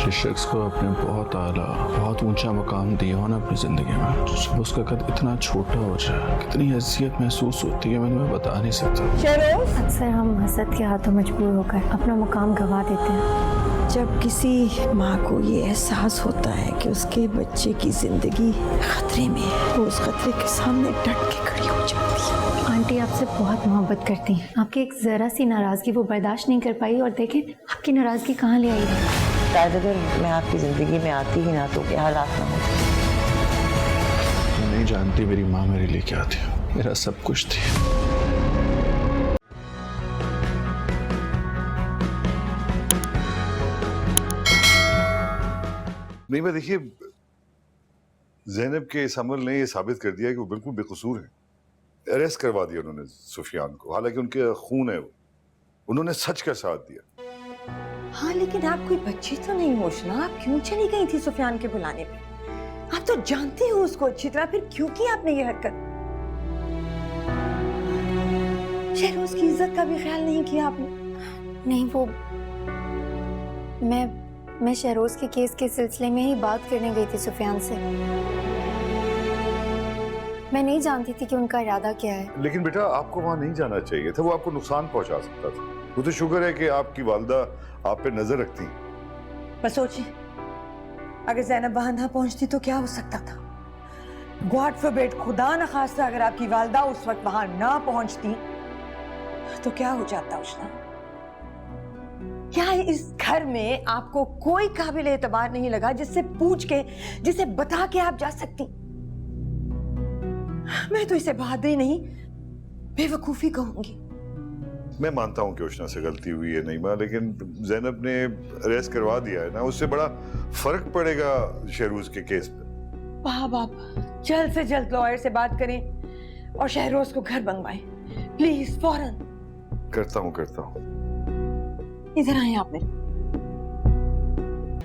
जिस शख्स को आपने बहुत आला, बहुत ऊंचा मुकाम दिया हो ना अपनी ज़िंदगी में, जब उसका कद इतना छोटा हो जाए, कितनी हैसियत महसूस होती है, मैं बता नहीं सकता। अक्सर हम हसद के हाथों मजबूर होकर अपना मुकाम गंवा देते हैं। जब किसी माँ को ये एहसास होता है कि उसके बच्चे की जिंदगी खतरे में है, वो उस खतरे के सामने डट के खड़ी हो जाती है। आंटी आपसे बहुत मोहब्बत करती हैं। आपकी एक जरा सी नाराजगी वो बर्दाश्त नहीं कर पाई और देखें आपकी नाराजगी कहाँ ले आई है। शायद अगर मैं आपकी जिंदगी में आती ही ना तो क्या हालात ना होते। तुम नहीं जानती मेरी माँ मेरे लिए क्या थी, मेरा सब कुछ थी। नहीं, मैं देखिए ज़ैनब के इस अमल ने ये साबित कर दिया कि वो बिल्कुल बेकसूर है। अरेस्ट करवा दिया उन्होंने सुफियान को, हालांकि उनके खून है वो। उन्होंने सच का साथ दिया। हाँ, लेकिन आप कोई बच्ची तो नहीं हो ना, आप क्यों चली गई थी सुफियान के बुलाने पे? आप तो जानती हो उसको अच्छी तरह, फिर क्यों की आपने ये हरकत? शहरोज की इज्जत का भी ख्याल नहीं किया आपने। नहीं, वो मैं शहरोज के केस के सिलसिले में ही बात करने गई थी सुफियान से। मैं नहीं जानती थी कि उनका इरादा क्या है। लेकिन बेटा आपको वहां नहीं जाना चाहिए था, वो आपको नुकसान पहुंचा सकता था। वो तो शुक्र है कि आपकी वालदा आप पे नजर रखती। बस सोचिए, अगर ज़ैनब वहां ना पहुंचती तो क्या हो सकता था? गॉड फॉरबिड, खुदा न खास्ता अगर आपकी वालदा उस वक्त वहां ना पहुंचती तो क्या हो जाता उष्णा? क्या इस घर में आपको कोई काबिल एतबार नहीं लगा जिससे पूछ के, जिसे बता के आप जा सकती? मैं तो इसे बहादुरी नहीं बेवकूफी कहूंगी। मैं मानता हूं कि उष्णा से गलती हुई है नईमा, लेकिन ज़ैनब ने अरेस्ट करवा दिया है ना, उससे बड़ा फर्क पड़ेगा शहरोज के केस पे। बाप जल्द से जल्द लॉयर से बात करें और शहरोज को घर मंगवाएं, प्लीज, फौरन। करता हूं। इधर आए आप मेरे।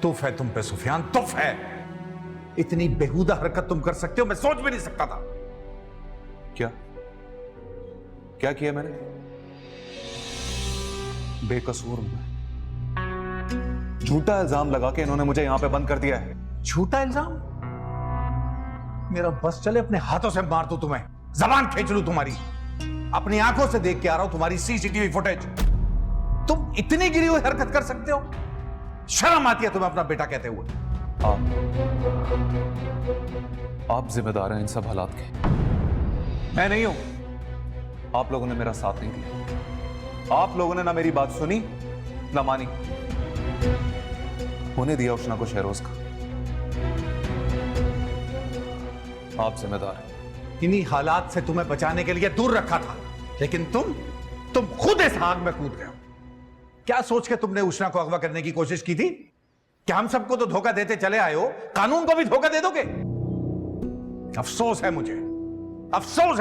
तुफ है तुम पे सुफियान, तुफ है। इतनी बेहुदा हरकत तुम कर सकते हो, मैं सोच भी नहीं सकता था। क्या किया मैंने? बेकसूर हूं मैं। झूठा इल्जाम लगा के इन्होंने मुझे यहां पे बंद कर दिया है। झूठा इल्जाम? मेरा बस चले अपने हाथों से मार दूं तुम्हें, जबान खींच लूं तुम्हारी। अपनी आंखों से देख के आ रहा हूं तुम्हारी सीसीटीवी फुटेज। तुम इतनी गिरी हुई हरकत कर सकते हो? शर्म आती है तुम्हें अपना बेटा कहते हुए? आप जिम्मेदार हैं इन सब हालात के, मैं नहीं हूं। आप लोगों ने मेरा साथ नहीं दिया, आप लोगों ने ना मेरी बात सुनी ना मानी। होने दिया उष्णा को शहरोज का। आप जिम्मेदार हैं। इन्हीं हालात से तुम्हें बचाने के लिए दूर रखा था, लेकिन तुम खुद इस आग में कूद गए हो। क्या सोच के तुमने उष्णा को अगवा करने की कोशिश की थी? क्या हम सबको तो धोखा देते चले आए हो, कानून को भी धोखा दे दोगे? अफसोस है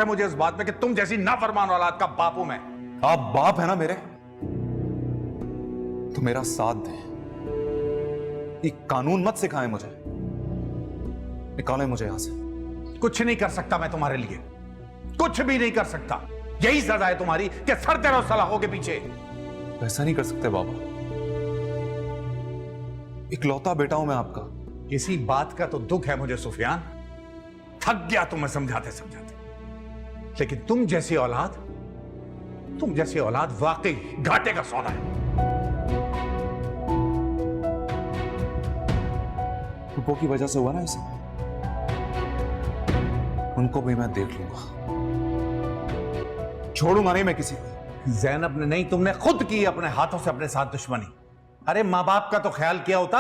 मुझे इस बात में कि तुम जैसी नाफरमान औलाद का बाप हूं मैं। आप बाप है ना मेरे, तो मेरा साथ दें। ये कानून मत सिखाएं मुझे, निकालें मुझे यहां से। कुछ नहीं कर सकता मैं तुम्हारे लिए, कुछ भी नहीं कर सकता। यही सजा है तुम्हारी कि सड़ते रहो सलाखों के पीछे। ऐसा नहीं कर सकते बाबा, इकलौता बेटा हूं मैं आपका। किसी बात का तो दुख है मुझे सुफियान, थक गया तुम्हें समझाते समझाते। लेकिन तुम जैसी औलाद वाकई घाटे का सौदा है। रुपो की वजह से हुआ ना ऐसा, उनको भी मैं देख लूंगा, छोड़ूंगा नहीं मैं किसी को। ज़ैनब ने नहीं, तुमने खुद की अपने हाथों से अपने साथ दुश्मनी। अरे माँ बाप का तो ख्याल किया होता,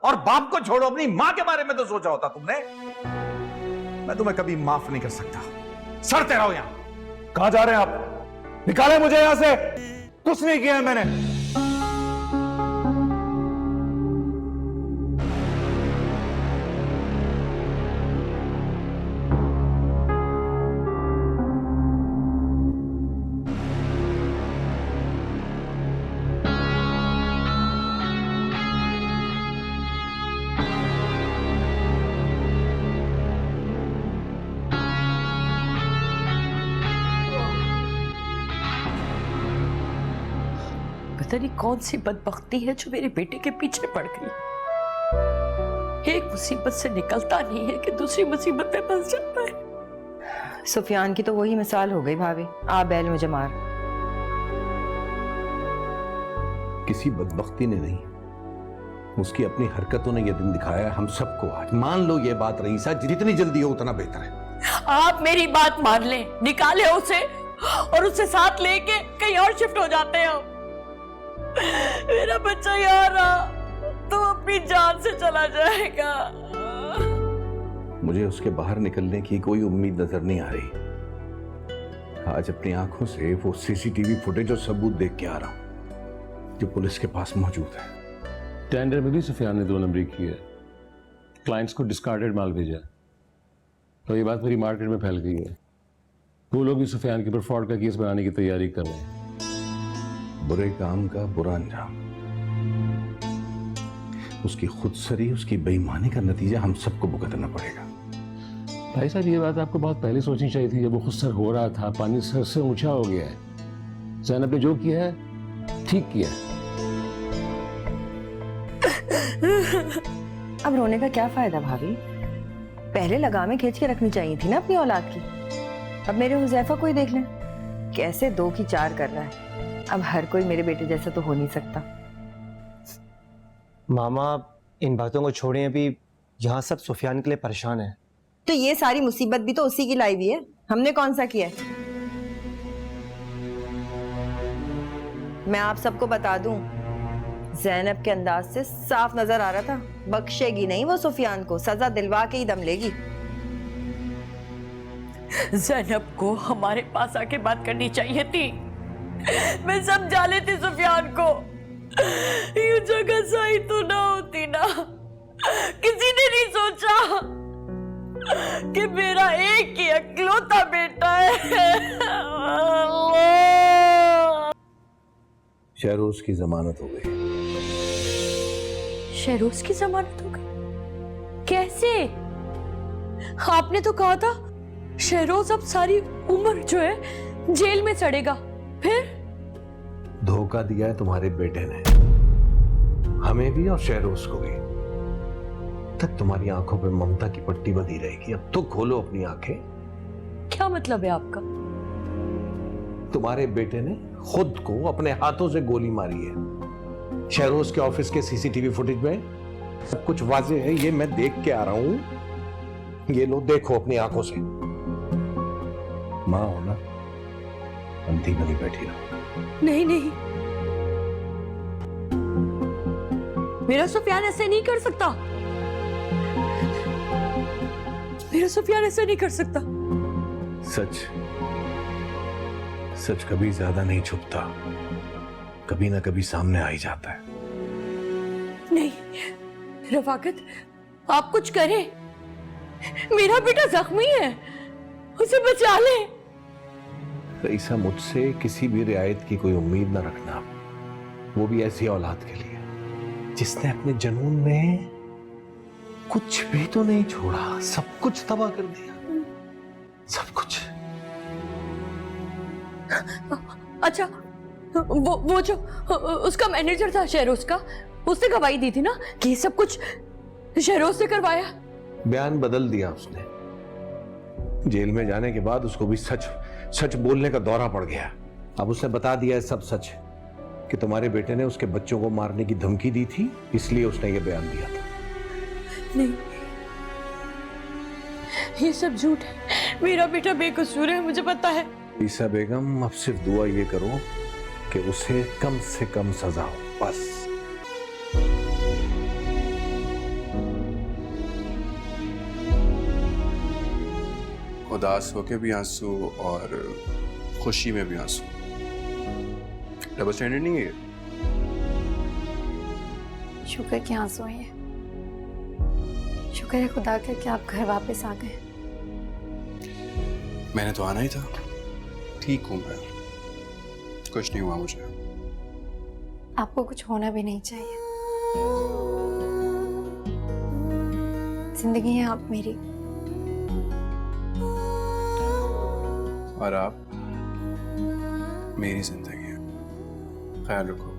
और बाप को छोड़ो अपनी माँ के बारे में तो सोचा होता तुमने। मैं तुम्हें कभी माफ नहीं कर सकता। सड़ते रहो यहां। कहां जा रहे हैं आप? निकालें मुझे यहां से। कुछ नहीं किया है मैंने। पता नहीं कौन सी बदबख्ती है जो मेरे बेटे के पीछे पड़ गई। एक मुसीबत से निकलता नहीं है कि दूसरी मुसीबत में फंस जाता है। सुफियान की तो वही मिसाल हो गई भाभी, आप बैल मुझे मार। किसी बदबख्ती ने नहीं, उसकी अपनी हरकतों ने यह दिन दिखाया हम सबको। आज मान लो ये बात रईसा, जितनी जल्दी हो उतना बेहतर है। आप मेरी बात मान लें, निकाले उसे और उसे साथ लेके कहीं और शिफ्ट हो जाते हैं। मेरा बच्चा यहाँ रहा तो अपनी जान से चला जाएगा। मुझे उसके बाहर निकलने की कोई उम्मीद नजर नहीं आ रही। आज अपनी आंखों से वो सीसीटीवी फुटेज और सबूत देख के आ रहा हूं जो पुलिस के पास मौजूद है। टेंडर में भी सुफियान ने 2 नंबरी की है, क्लाइंट्स को डिस्कार्डेड माल भेजा, तो ये बात पूरी मार्केट में फैल गई है। वो लोग भी सुफियान के ऊपर फ्रॉड का केस बनाने की तैयारी कर रहे हैं। बुरे काम का बुरा अंजाम, उसकी खुदसरी, उसकी बेईमानी का नतीजा हम सबको भुगतना पड़ेगा। भाई साहब, ये बात आपको बहुत पहले सोचनी चाहिए थी। जब वो खुदसर हो रहा था, पानी सर से ऊंचा हो गया है। ज़ैनब ने जो किया है ठीक किया है। अब रोने का क्या फायदा भाभी, पहले लगामें खींच के रखनी चाहिए थी ना अपनी औलाद की। अब मेरे हुज़ैफा को ही देख लें, कैसे 2 की 4 कर रहा है। अब हर कोई मेरे बेटे जैसा तो हो नहीं सकता। मामा, इन बातों को छोड़ें, अभी यहाँ सब सुफियान के लिए परेशान है। तो ये सारी मुसीबत भी तो उसी की लाई हुई है, हमने कौन सा किया है? मैं आप सबको बता दूं, ज़ैनब के अंदाज से साफ नजर आ रहा था बख्शेगी नहीं वो सुफियान को, सजा दिलवा के ही दम लेगी। ज़ैनब को हमारे पास आके बात करनी चाहिए थी। मैं समझा लेती सुफियान को, यूं जगह सही तो ना होती ना। किसी ने नहीं सोचा कि मेरा एक ही इकलौता बेटा है। शहरोज की जमानत हो गई। शहरोज की जमानत हो गई? कैसे? आपने तो कहा था शहरोज अब सारी उम्र जो है जेल में सड़ेगा। फिर धोखा दिया है तुम्हारे बेटे ने, हमें भी और शहरोज को भी। तक तुम्हारी आंखों पे ममता की पट्टी बंधी रहेगी। अब तो खोलो अपनी आंखें। क्या मतलब है आपका? तुम्हारे बेटे ने खुद को अपने हाथों से गोली मारी है। शहरोज के ऑफिस के सीसीटीवी फुटेज में सब कुछ वाजे है, ये मैं देख के आ रहा हूं। ये लो, देखो अपनी आंखों से। मां हो ना, अंधी बनी बैठी रहो। नहीं नहीं, मेरा सुफियान ऐसे नहीं कर सकता। मेरा सुफियान ऐसे नहीं कर सकता। सच सच कभी ज्यादा नहीं छुपता, कभी ना कभी सामने आ ही जाता है। नहीं रफाकत, आप कुछ करें। मेरा बेटा जख्मी है, उसे बचा ले। रईसा, मुझसे किसी भी रियायत की कोई उम्मीद ना रखना, वो भी ऐसी औलाद के लिए जिसने अपने जुनून में कुछ भी तो नहीं छोड़ा, सब कुछ तबाह कर दिया, सब कुछ। अच्छा, वो जो उसका मैनेजर था शहरोज का, उसने गवाही दी थी ना कि ये सब कुछ शहरोज से करवाया। बयान बदल दिया उसने। जेल में जाने के बाद उसको भी सच सच बोलने का दौरा पड़ गया। अब उसने बता दिया है सब सच, कि तुम्हारे बेटे ने उसके बच्चों को मारने की धमकी दी थी, इसलिए उसने ये बयान दिया था। नहीं, ये सब झूठ है। मेरा बेटा बेकसूर है, मुझे पता है। ईसा बेगम, अब सिर्फ दुआ ये करो कि उसे कम से कम सजा हो, बस। उदास होके भी आंसू और खुशी में भी आंसू, डबल स्टैंडर्ड नहीं है। शुक्र के आंसू हैं ये। शुक्र है खुदा का कि आप घर वापस आ गए। मैंने तो आना ही था। ठीक हूं मैं, कुछ नहीं हुआ मुझे। आपको कुछ होना भी नहीं चाहिए। जिंदगी है आप मेरी, और आप मेरी जिंदगी है। ख्याल रखो।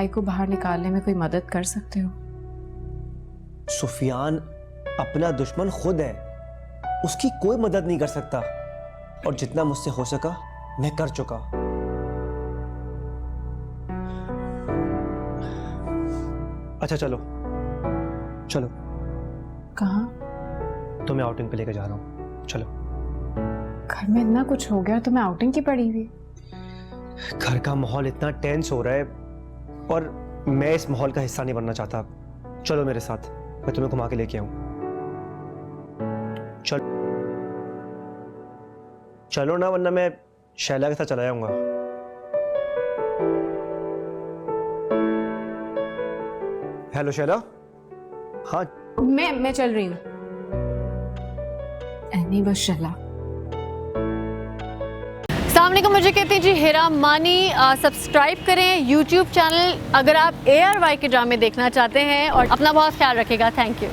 भाई को बाहर निकालने में कोई मदद कर सकते हो। सुफियान अपना दुश्मन खुद है, उसकी कोई मदद नहीं कर सकता, और जितना मुझसे हो सका मैं कर चुका। अच्छा चलो चलो। कहाँ? तो मैं आउटिंग पे लेके जा रहा हूँ, चलो। घर में इतना कुछ हो गया तो मैं आउटिंग की पड़ी हुई। घर का माहौल इतना टेंस हो रहा है और मैं इस माहौल का हिस्सा नहीं बनना चाहता। चलो मेरे साथ, मैं तुम्हें घुमा के लेके आऊं। चलो ना, वरना मैं शैला के साथ चला जाऊंगा। हेलो शैला। हाँ मैं चल रही हूँ। नहीं बस शैला। सामने को मुझे कहते हैं जी हिरा मानी। सब्सक्राइब करें YouTube चैनल अगर आप ARY के ड्रामे देखना चाहते हैं, और अपना बहुत ख्याल रखिएगा। Thank you.